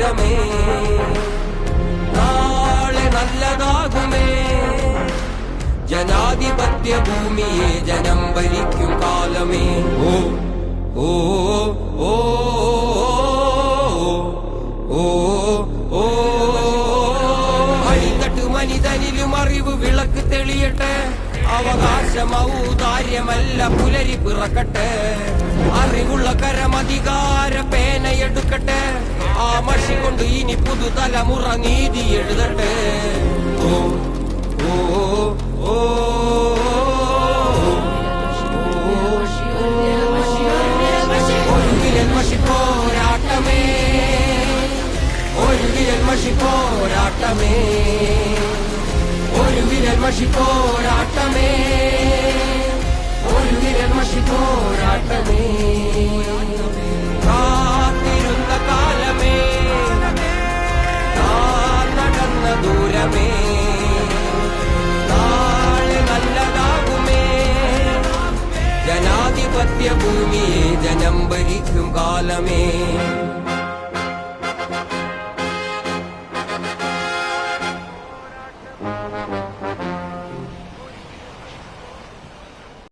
ദൂരമേ നാളെ നല്ലതാകുമേ ജനാധിപത്യ ഭൂമിയെ ജനം ഭരിക്കും കാലമേ ഓ ഓ ഓ ഓ ഓ അടിത്തട്ട് മനിതനിലും അറിവ് വിളക്ക് തെളിയട്ടെ അവകാശം ഔദാര്യമല്ല പുലരി പിറക്കട്ടെ അറിവുള്ള കരമധികാര പേനയെടുക്കട്ടെ ആ മഷി കൊണ്ട് ഇനി പുതുതലമുറ നീതി എഴുതട്ടെ ഓ ഓ ഓ ഒരു വിരൽ മഷി പോരാട്ടമേ ഒരു വിരൽ മഷി പോരാട്ടമേ ഒരു വിരൽ മഷി പോരാട്ടമേ ഒരു വിരൽ മഷി പോരാട്ടമേ കാത്തിരുന്ന കാലമേ നടന്ന ദൂരമേ നാളെ നല്ലതാകുമേ ജനാധിപത്യ ഭൂമിയെ ജനം ഭരിക്കും കാലമേ